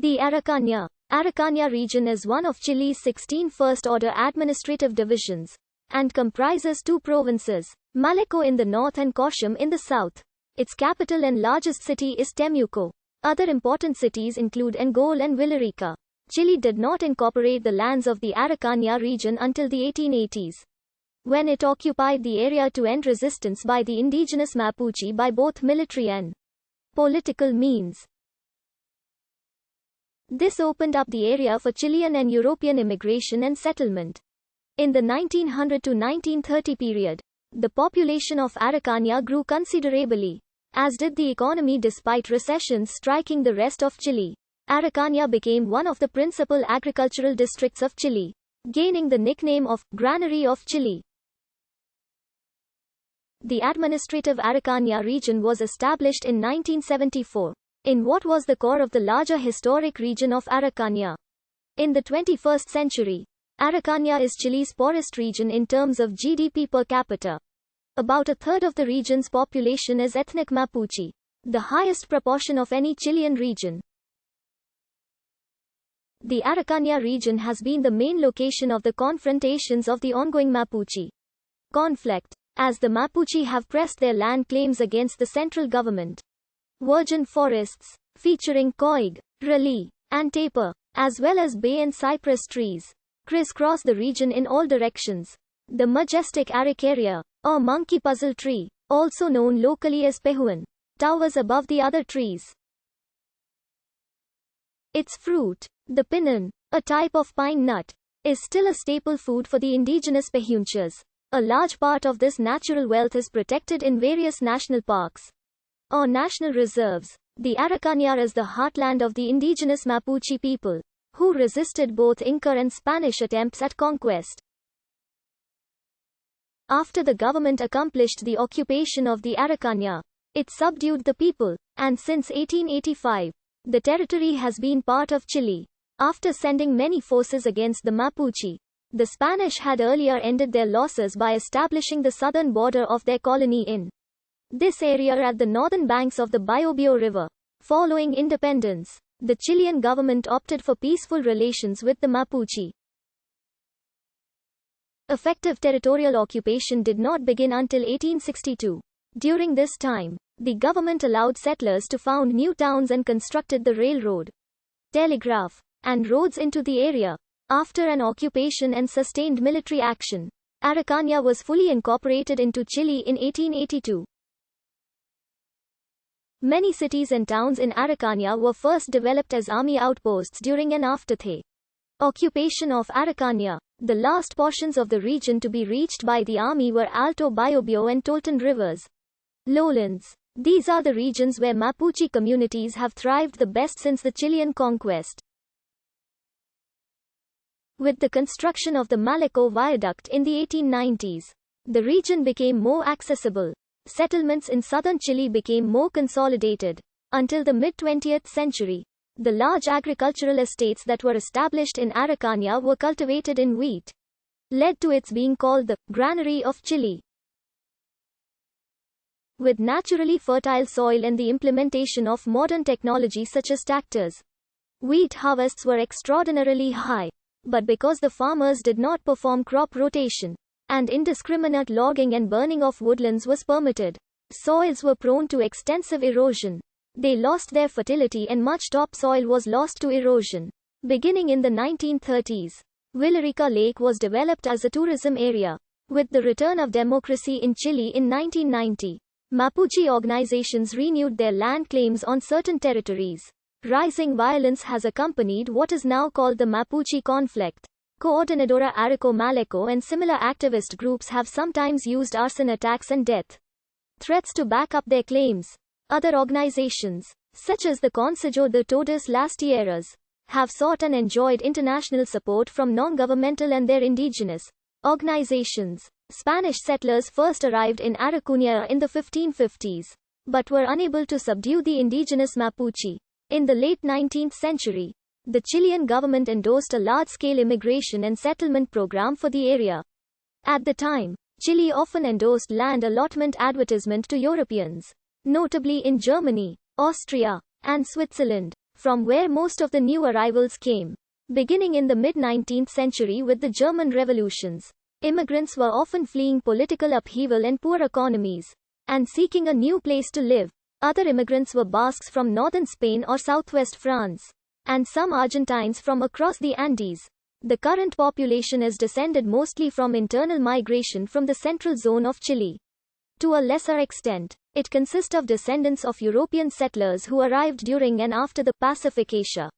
The Araucana region is one of Chile's 16 first-order administrative divisions, and comprises two provinces, Malleco in the north and Cauchem in the south. Its capital and largest city is Temuco. Other important cities include Engol and Villarrica. Chile did not incorporate the lands of the Araucana region until the 1880s, when it occupied the area to end resistance by the indigenous Mapuche by both military and political means. This opened up the area for Chilean and European immigration and settlement. In the 1900 to 1930 period, the population of Araucana grew considerably, as did the economy despite recessions striking the rest of Chile. Araucana became one of the principal agricultural districts of Chile, gaining the nickname of Granary of Chile. The administrative Araucana region was established in 1974. In what was the core of the larger historic region of Araucana. In the 21st century, Araucana is Chile's poorest region in terms of GDP per capita. About a third of the region's population is ethnic Mapuche, the highest proportion of any Chilean region. The Araucana region has been the main location of the confrontations of the ongoing Mapuche conflict, as the Mapuche have pressed their land claims against the central government. Virgin forests, featuring coig, raleigh, and tapir, as well as bay and cypress trees, crisscross the region in all directions. The majestic araucaria, or monkey puzzle tree, also known locally as pehuan, towers above the other trees. Its fruit, the pinon, a type of pine nut, is still a staple food for the indigenous Pehunchas. A large part of this natural wealth is protected in various national parks or national reserves. The Araucana is the heartland of the indigenous Mapuche people, who resisted both Inca and Spanish attempts at conquest. After the government accomplished the occupation of the Araucana, it subdued the people, and since 1885, the territory has been part of Chile. After sending many forces against the Mapuche, the Spanish had earlier ended their losses by establishing the southern border of their colony in this area at the northern banks of the Biobío River. Following independence, the Chilean government opted for peaceful relations with the Mapuche. Effective territorial occupation did not begin until 1862. During this time, the government allowed settlers to found new towns and constructed the railroad, telegraph, and roads into the area. After an occupation and sustained military action, Araucana was fully incorporated into Chile in 1882. Many cities and towns in Araucana were first developed as army outposts during and after the occupation of Araucana. The last portions of the region to be reached by the army were Alto Biobío and Tolton rivers. Lowlands. These are the regions where Mapuche communities have thrived the best since the Chilean conquest. With the construction of the Malleco Viaduct in the 1890s, the region became more accessible. Settlements in southern Chile became more consolidated. Until the mid-20th century, the large agricultural estates that were established in Araucana were cultivated in wheat, led to its being called the Granary of Chile. With naturally fertile soil and the implementation of modern technology such as tractors, wheat harvests were extraordinarily high. But because the farmers did not perform crop rotation, and indiscriminate logging and burning of woodlands was permitted, soils were prone to extensive erosion. They lost their fertility and much topsoil was lost to erosion. Beginning in the 1930s, Villarrica Lake was developed as a tourism area. With the return of democracy in Chile in 1990, Mapuche organizations renewed their land claims on certain territories. Rising violence has accompanied what is now called the Mapuche conflict. Coordinadora Arauco Malleco and similar activist groups have sometimes used arson attacks and death threats to back up their claims. Other organizations, such as the Consejo de Todas las Tierras, have sought and enjoyed international support from non-governmental and their indigenous organizations. Spanish settlers first arrived in Araucana in the 1550s, but were unable to subdue the indigenous Mapuche. In the late 19th century, the Chilean government endorsed a large-scale immigration and settlement program for the area. At the time, Chile often endorsed land allotment advertisement to Europeans, notably in Germany, Austria, and Switzerland. from where most of the new arrivals came. Beginning in the mid-19th century with the German revolutions, immigrants were often fleeing political upheaval and poor economies, and seeking a new place to live. Other immigrants were Basques from northern Spain or southwest France, and some Argentines from across the Andes. The current population is descended mostly from internal migration from the central zone of Chile. To a lesser extent, it consists of descendants of European settlers who arrived during and after the Pacific Asia.